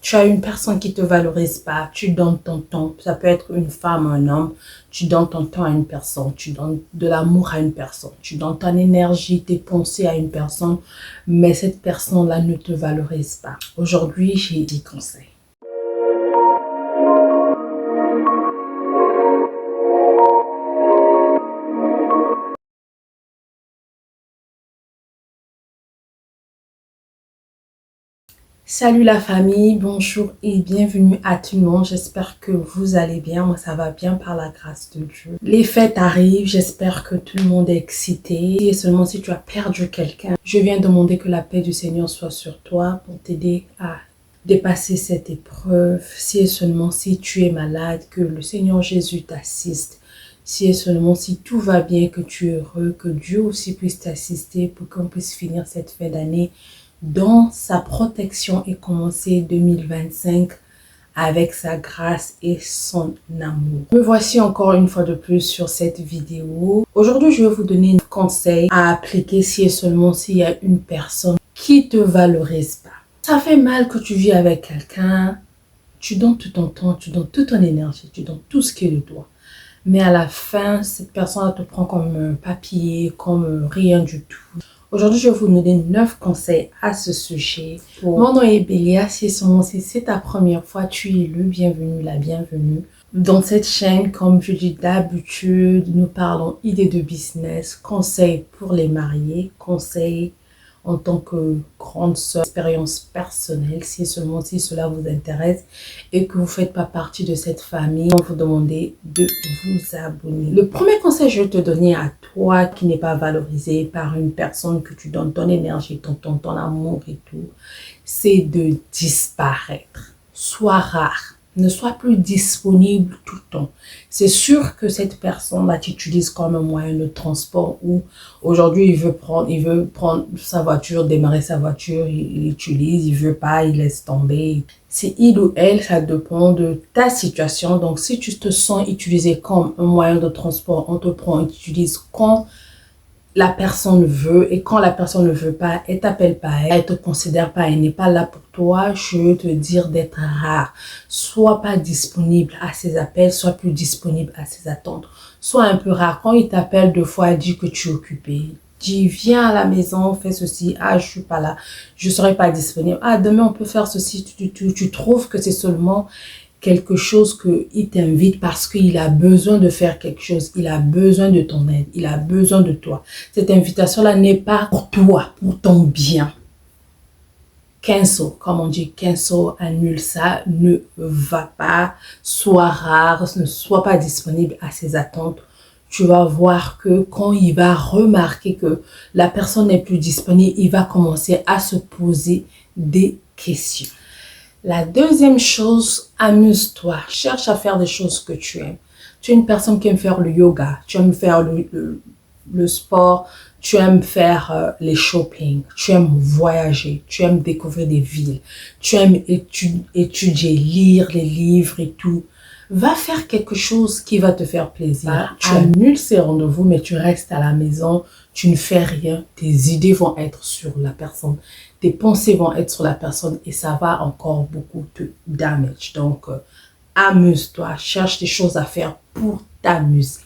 Tu as une personne qui te valorise pas, tu donnes ton temps, ça peut être une femme, un homme, tu donnes ton temps à une personne, tu donnes de l'amour à une personne, tu donnes ton énergie, tes pensées à une personne, mais cette personne-là ne te valorise pas. Aujourd'hui, j'ai 10 conseils. Salut la famille, bonjour et bienvenue à tout le monde. J'espère que vous allez bien. Moi, ça va bien par la grâce de Dieu. Les fêtes arrivent, j'espère que tout le monde est excité. Et seulement si tu as perdu quelqu'un, je viens demander que la paix du Seigneur soit sur toi pour t'aider à dépasser cette épreuve. Si et seulement si tu es malade, que le Seigneur Jésus t'assiste. Si et seulement si tout va bien, que tu es heureux, que Dieu aussi puisse t'assister pour qu'on puisse finir cette fin d'année dans sa protection et commencer 2025 avec sa grâce et son amour. Me voici encore une fois de plus sur cette vidéo. Aujourd'hui, je vais vous donner un conseil à appliquer si et seulement s'il y a une personne qui te valorise pas. Ça fait mal que tu vis avec quelqu'un, tu donnes tout ton temps, tu donnes toute ton énergie, tu donnes tout ce qui est de toi. Mais à la fin, cette personne te prend comme un papier, comme rien du tout. Aujourd'hui, je vais vous donner 9 conseils à ce sujet. Mon nom est Bélia, si c'est ta première fois, tu es le bienvenu, la bienvenue. Dans cette chaîne, comme je dis d'habitude, nous parlons idées de business, conseils pour les mariés, conseils en tant que grande sœur, expérience personnelle, si seulement si cela vous intéresse et que vous ne faites pas partie de cette famille, on vous demander de vous abonner. Le premier conseil que je vais te donner à toi qui n'est pas valorisé par une personne que tu donnes ton énergie, ton amour et tout, c'est de disparaître. Sois rare. Ne sois plus disponible tout le temps. C'est sûr que cette personne-là t'utilise comme un moyen de transport où aujourd'hui il veut prendre sa voiture, démarrer sa voiture, il utilise, il veut pas, il laisse tomber. C'est il ou elle, ça dépend de ta situation. Donc si tu te sens utilisé comme un moyen de transport, on te prend, on t'utilise quand la personne veut et quand la personne ne veut pas, elle t'appelle pas, elle te considère pas, elle n'est pas là pour toi, je veux te dire d'être rare. Sois pas disponible à ses appels, sois plus disponible à ses attentes. Sois un peu rare. Quand il t'appelle 2 fois, dis que tu es occupé. Dis, viens à la maison, fais ceci. Ah, je suis pas là, je serai pas disponible. Ah, demain on peut faire ceci. Tu trouves que c'est seulement quelque chose qu'il t'invite parce qu'il a besoin de faire quelque chose, il a besoin de ton aide, il a besoin de toi. Cette invitation-là n'est pas pour toi, pour ton bien. Cancel, comme on dit, cancel, annule ça, ne va pas, sois rare, ne sois pas disponible à ses attentes. Tu vas voir que quand il va remarquer que la personne n'est plus disponible, il va commencer à se poser des questions. La deuxième chose, amuse-toi. Cherche à faire des choses que tu aimes. Tu es une personne qui aime faire le yoga, tu aimes faire le sport, tu aimes faire les shopping, tu aimes voyager, tu aimes découvrir des villes, tu aimes étudier, lire les livres et tout. Va faire quelque chose qui va te faire plaisir. Tu annules ces rendez-vous, mais tu restes à la maison, tu ne fais rien. Tes idées vont être sur la personne, tes pensées vont être sur la personne et ça va encore beaucoup te damage. Donc, amuse-toi, cherche des choses à faire pour t'amuser.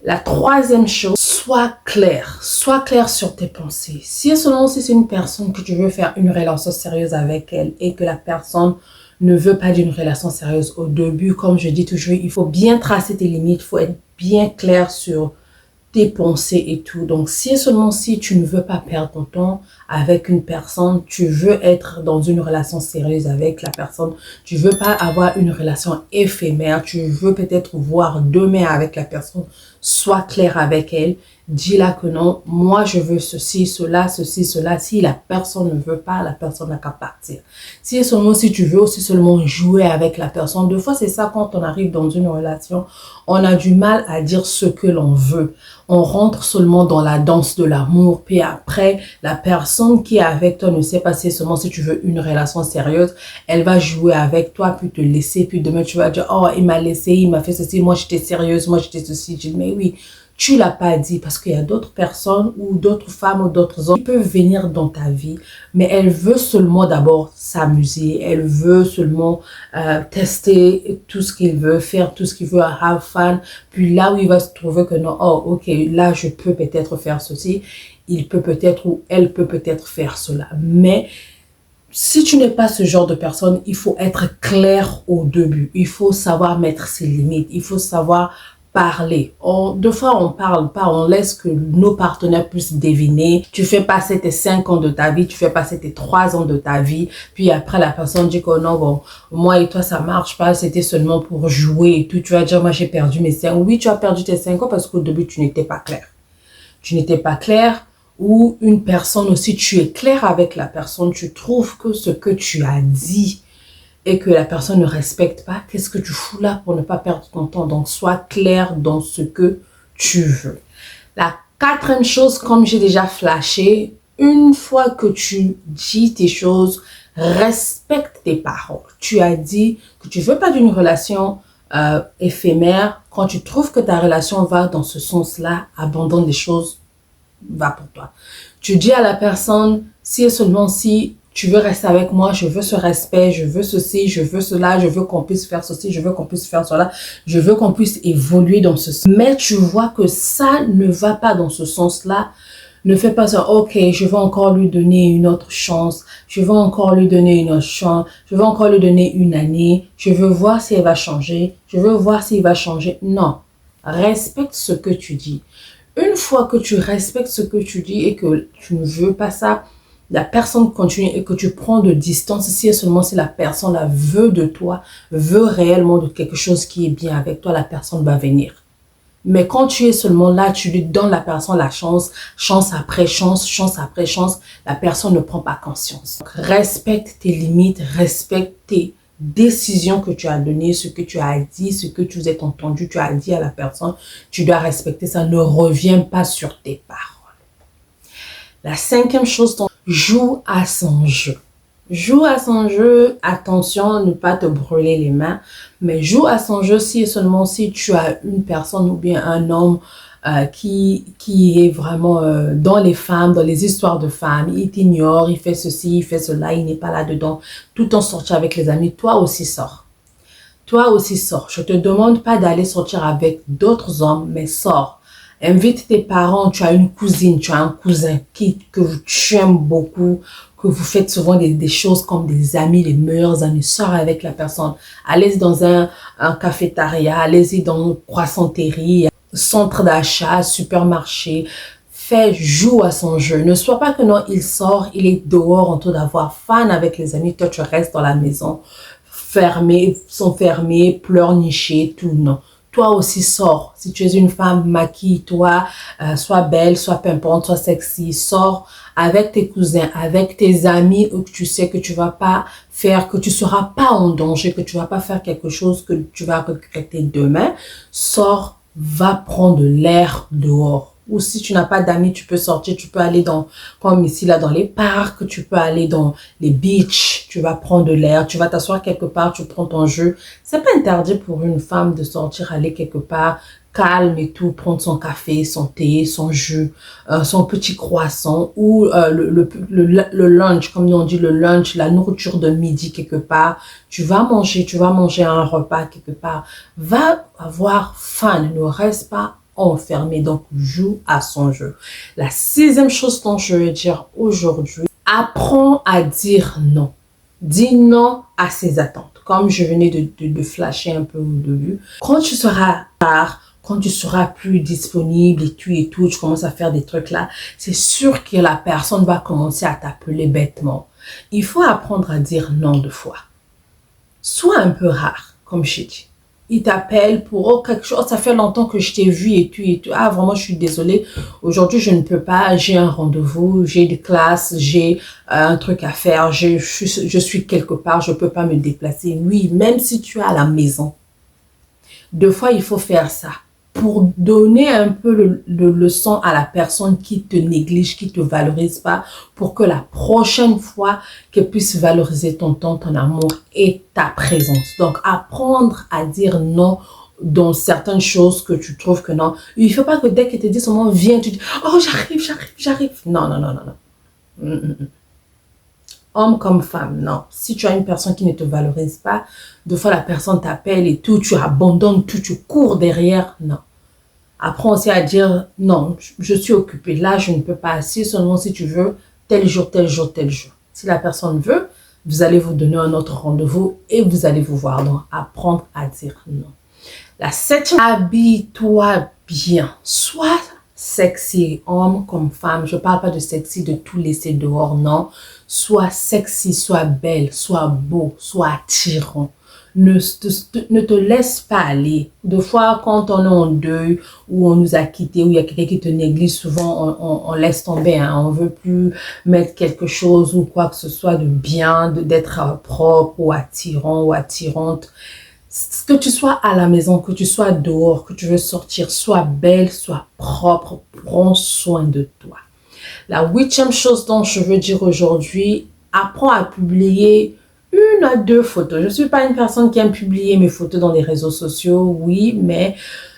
La troisième chose, sois clair sur tes pensées. Si c'est une personne que tu veux faire une relation sérieuse avec elle et que la personne ne veut pas d'une relation sérieuse au début, comme je dis toujours, il faut bien tracer tes limites, il faut être bien clair sur tes pensées et tout. Donc, si tu ne veux pas perdre ton temps avec une personne, tu veux être dans une relation sérieuse avec la personne, tu veux pas avoir une relation éphémère, tu veux peut-être voir demain avec la personne, sois clair avec elle, dis-la que non, moi je veux ceci, cela. Si la personne ne veut pas, la personne n'a qu'à partir. Si tu veux aussi seulement jouer avec la personne, des fois c'est ça quand on arrive dans une relation, on a du mal à dire ce que l'on veut. On rentre seulement dans la danse de l'amour, puis après, la personne qui est avec toi ne sait pas si tu veux une relation sérieuse, elle va jouer avec toi, puis te laisser, puis demain tu vas dire, oh, il m'a laissé, il m'a fait ceci, moi j'étais sérieuse, moi j'étais ceci. Je dis, mais oui, tu l'as pas dit parce qu'il y a d'autres personnes ou d'autres femmes ou d'autres hommes qui peuvent venir dans ta vie, mais elle veut seulement d'abord s'amuser, elle veut seulement tester tout ce qu'il veut, faire tout ce qu'il veut, have fun, puis là où il va se trouver que non, oh ok, là je peux peut-être faire ceci, il peut peut-être ou elle peut peut-être faire cela, mais si tu n'es pas ce genre de personne, il faut être clair au début. Il faut savoir mettre ses limites. Il faut savoir parler. Deux fois, on parle pas. On laisse que nos partenaires puissent deviner. Tu fais passer tes 5 ans de ta vie. Tu fais passer tes 3 ans de ta vie. Puis après, la personne dit que non, bon, moi et toi, ça marche pas. C'était seulement pour jouer et tout. Tu vas dire, moi, j'ai perdu mes 5 ans. Oui, tu as perdu tes 5 ans parce qu'au début, tu n'étais pas clair. Tu n'étais pas clair. Ou une personne aussi, tu es clair avec la personne, tu trouves que ce que tu as dit et que la personne ne respecte pas, qu'est-ce que tu fous là pour ne pas perdre ton temps? Donc, sois clair dans ce que tu veux. La quatrième chose, comme j'ai déjà flashé, une fois que tu dis tes choses, respecte tes paroles. Tu as dit que tu veux pas d'une relation éphémère. Quand tu trouves que ta relation va dans ce sens-là, abandonne des choses, va pour toi. Tu dis à la personne, si et seulement si tu veux rester avec moi, je veux ce respect, je veux ceci, je veux cela, je veux qu'on puisse faire ceci, je veux qu'on puisse faire cela, je veux qu'on puisse évoluer dans ce sens. Mais tu vois que ça ne va pas dans ce sens-là, ne fais pas ça, ok, je vais encore lui donner une autre chance, je vais encore lui donner une autre chance, je vais encore lui donner une année, je veux voir si elle va changer, je veux voir s'il va changer. Non, respecte ce que tu dis. Une fois que tu respectes ce que tu dis et que tu ne veux pas ça, la personne continue et que tu prends de distance, si et seulement si la personne la veut de toi, veut réellement de quelque chose qui est bien avec toi, la personne va venir. Mais quand tu es seulement là, tu lui donnes la personne la chance, chance après chance, chance après chance, la personne ne prend pas conscience. Donc, respecte tes limites, respecte tes décision que tu as donné, ce que tu as dit, ce que tu as entendu, tu as dit à la personne, tu dois respecter ça. Ne reviens pas sur tes paroles. La cinquième chose, joue à son jeu. Joue à son jeu, attention, ne pas te brûler les mains, mais joue à son jeu si et seulement si tu as une personne ou bien un homme qui est vraiment dans les femmes, dans les histoires de femmes. Il t'ignore, il fait ceci, il fait cela, il n'est pas là-dedans. Tout en sortir avec les amis, toi aussi sors. Toi aussi sors. Je ne te demande pas d'aller sortir avec d'autres hommes, mais sors. Invite tes parents, tu as une cousine, tu as un cousin que tu aimes beaucoup, que vous faites souvent des choses comme des amis, les meilleurs amis. Sors avec la personne. Allez dans un cafétéria, allez-y dans une croissanterie, centre d'achat, supermarché. Joue à son jeu. Ne sois pas que non, il sort, il est dehors en train d'avoir fun avec les amis. Toi, tu restes dans la maison, fermés, pleurnicher, tout. Non. Toi aussi, sors. Si tu es une femme, maquille-toi, sois belle, sois pimpante, sois sexy. Sors avec tes cousins, avec tes amis où tu sais que tu vas pas faire, que tu seras pas en danger, que tu vas pas faire quelque chose que tu vas regretter demain. Sors, va prendre l'air dehors. Ou si tu n'as pas d'amis, tu peux sortir, tu peux aller comme ici, là, dans les parcs, tu peux aller dans les beaches, tu vas prendre l'air, tu vas t'asseoir quelque part, tu prends ton jeu. C'est pas interdit pour une femme de sortir, aller quelque part, calme et tout, prendre son café, son thé, son jus, son petit croissant ou le lunch, comme on dit le lunch, la nourriture de midi quelque part. Tu vas manger un repas quelque part. Va avoir fun, ne reste pas enfermé, donc joue à son jeu. La sixième chose dont je veux dire aujourd'hui, apprends à dire non. Dis non à ses attentes. Comme je venais de flasher un peu au début. Quand tu seras tard, quand tu seras plus disponible et tout, tu commences à faire des trucs là, c'est sûr que la personne va commencer à t'appeler bêtement. Il faut apprendre à dire non deux fois. Sois un peu rare, comme je dis. Il t'appelle pour quelque chose, ça fait longtemps que je t'ai vu et tout. Ah, vraiment, je suis désolée. Aujourd'hui, je ne peux pas. J'ai un rendez-vous, j'ai des classes, j'ai un truc à faire. Je suis quelque part, je peux pas me déplacer. Oui, même si tu es à la maison. Deux fois, il faut faire ça pour donner un peu le leçon à la personne qui te néglige, qui te valorise pas, pour que la prochaine fois qu'elle puisse valoriser ton temps, ton amour et ta présence. Donc, apprendre à dire non dans certaines choses que tu trouves que non. Il ne faut pas que dès qu'il te dit seulement viens, tu dis oh j'arrive. Non. Homme comme femme, non. Si tu as une personne qui ne te valorise pas, deux fois la personne t'appelle et tout, tu abandonnes tout, tu cours derrière, non. Apprends aussi à dire non, je suis occupée, là je ne peux pas, si seulement si tu veux, tel jour. Si la personne veut, vous allez vous donner un autre rendez-vous et vous allez vous voir. Donc, apprendre à dire non. La septième, habille-toi bien. Sois sexy, homme comme femme. Je ne parle pas de sexy, de tout laisser dehors, non. Sois sexy, sois belle, sois beau, sois attirant. Ne te laisse pas aller. Des fois, quand on est en deuil, ou on nous a quittés, ou il y a quelqu'un qui te néglige, souvent on laisse tomber. Hein. On ne veut plus mettre quelque chose ou quoi que ce soit de bien, d'être propre ou attirant ou attirante. Que tu sois à la maison, que tu sois dehors, que tu veux sortir, sois belle, sois propre, prends soin de toi. La huitième chose dont je veux dire aujourd'hui, apprends à publier une à deux photos. Je ne suis pas une personne qui aime publier mes photos dans les réseaux sociaux, oui, mais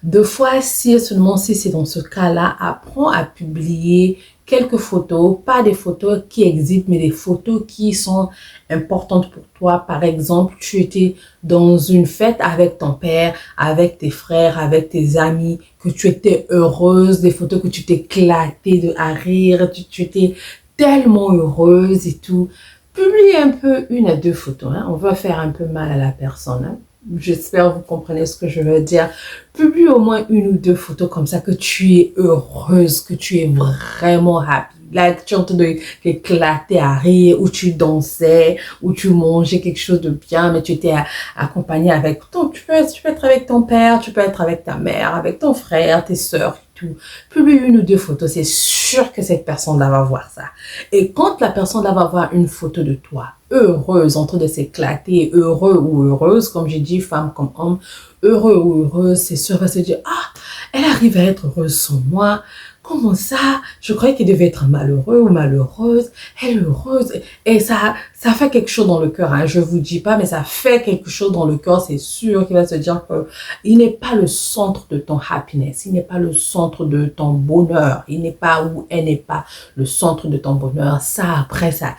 deux fois, seulement si c'est dans ce cas-là, apprends à publier quelques photos, pas des photos qui existent, mais des photos qui sont importantes pour toi. Par exemple, tu étais dans une fête avec ton père, avec tes frères, avec tes amis, que tu étais heureuse, des photos que tu t'éclatais à rire, tu étais tellement heureuse et tout. Publie un peu une à deux photos. Hein. On va faire un peu mal à la personne. Hein. J'espère que vous comprenez ce que je veux dire. Publie au moins une ou deux photos comme ça que tu es heureuse, que tu es vraiment happy. Là, tu es en train d'éclater à rire, ou tu dansais, ou tu mangeais quelque chose de bien, mais tu étais accompagné avec tu peux être avec ton père, tu peux être avec ta mère, avec ton frère, tes soeurs. Tout. Publie une ou deux photos, c'est sûr que cette personne-là va voir ça. Et quand la personne-là va voir une photo de toi, heureuse, en train de s'éclater, heureux ou heureuse, comme j'ai dit, femme comme homme, heureux ou heureuse, c'est sûr, va se dire, ah, elle arrive à être heureuse sans moi. Comment ça? Je croyais qu'il devait être malheureux ou malheureuse. Elle est heureuse. Et ça fait quelque chose dans le cœur. Hein. Je vous dis pas, mais ça fait quelque chose dans le cœur. C'est sûr qu'il va se dire que il n'est pas le centre de ton happiness. Il n'est pas le centre de ton bonheur. Il n'est pas ou elle n'est pas le centre de ton bonheur. Ça, après, ça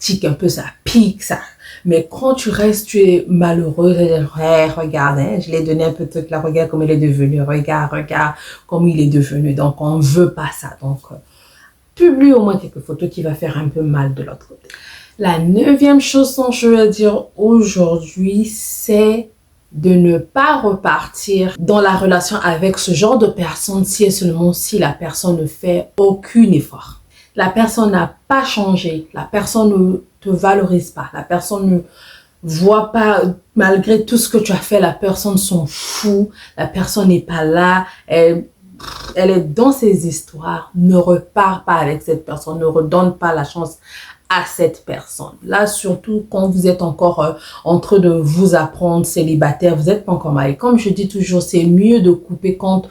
tique un peu, ça pique, ça. Mais quand tu restes, tu es malheureux, regarde, hein, je l'ai donné un peu de truc là, regarde comme il est devenu, regarde comme il est devenu. Donc, on ne veut pas ça. Donc, publie au moins quelques photos qui va faire un peu mal de l'autre côté. La neuvième chose dont je veux dire aujourd'hui, c'est de ne pas repartir dans la relation avec ce genre de personne si et seulement si la personne ne fait aucun effort. La personne n'a pas changé, la personne ne te valorise pas, la personne ne voit pas, malgré tout ce que tu as fait, la personne s'en fout, la personne n'est pas là, elle est dans ses histoires, ne repart pas avec cette personne, ne redonne pas la chance à cette personne. Là, surtout quand vous êtes encore en train de vous apprendre célibataire, vous n'êtes pas encore marié. Comme je dis toujours, c'est mieux de couper quand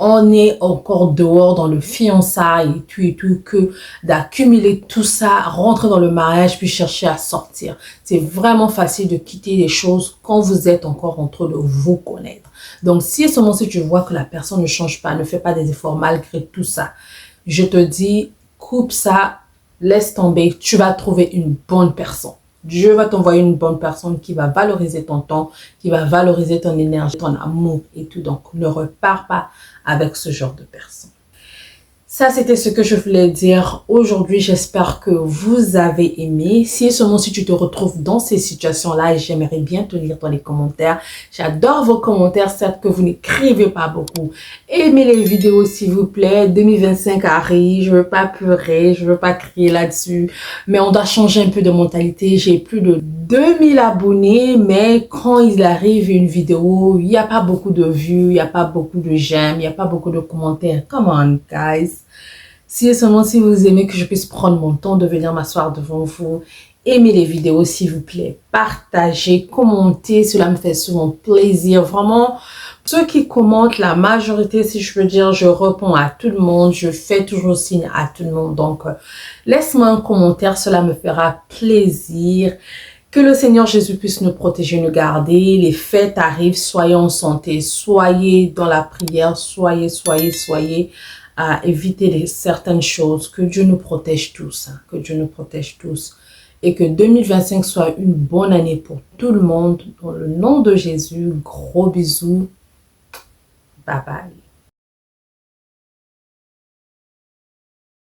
on est encore dehors dans le fiançailles et tout, que d'accumuler tout ça, rentrer dans le mariage, puis chercher à sortir. C'est vraiment facile de quitter les choses quand vous êtes encore en train de vous connaître. Donc, si à ce moment-ci, tu vois que la personne ne change pas, ne fait pas des efforts malgré tout ça, je te dis, coupe ça, laisse tomber, tu vas trouver une bonne personne. Dieu va t'envoyer une bonne personne qui va valoriser ton temps, qui va valoriser ton énergie, ton amour et tout. Donc, ne repars pas avec ce genre de personne. Ça, c'était ce que je voulais dire aujourd'hui. J'espère que vous avez aimé. Si seulement si tu te retrouves dans ces situations-là, j'aimerais bien te lire dans les commentaires. J'adore vos commentaires, certes que vous n'écrivez pas beaucoup. Aimez les vidéos, s'il vous plaît. 2025 arrive, je veux pas pleurer, je veux pas crier là-dessus. Mais on doit changer un peu de mentalité. J'ai plus de 2000 abonnés, mais quand il arrive une vidéo, il n'y a pas beaucoup de vues, il n'y a pas beaucoup de j'aime, il n'y a pas beaucoup de commentaires. Come on, guys. Si seulement si vous aimez que je puisse prendre mon temps de venir m'asseoir devant vous, aimez les vidéos s'il vous plaît, partagez, commentez, cela me fait souvent plaisir. Vraiment, ceux qui commentent, la majorité, si je peux dire, je réponds à tout le monde, je fais toujours signe à tout le monde. Donc, laisse-moi un commentaire, cela me fera plaisir. Que le Seigneur Jésus puisse nous protéger, nous garder. Les fêtes arrivent, soyez en santé, soyez dans la prière, soyez à éviter certaines choses. Que Dieu nous protège tous, hein, que Dieu nous protège tous. Et que 2025 soit une bonne année pour tout le monde. Dans le nom de Jésus, gros bisous. Bye bye.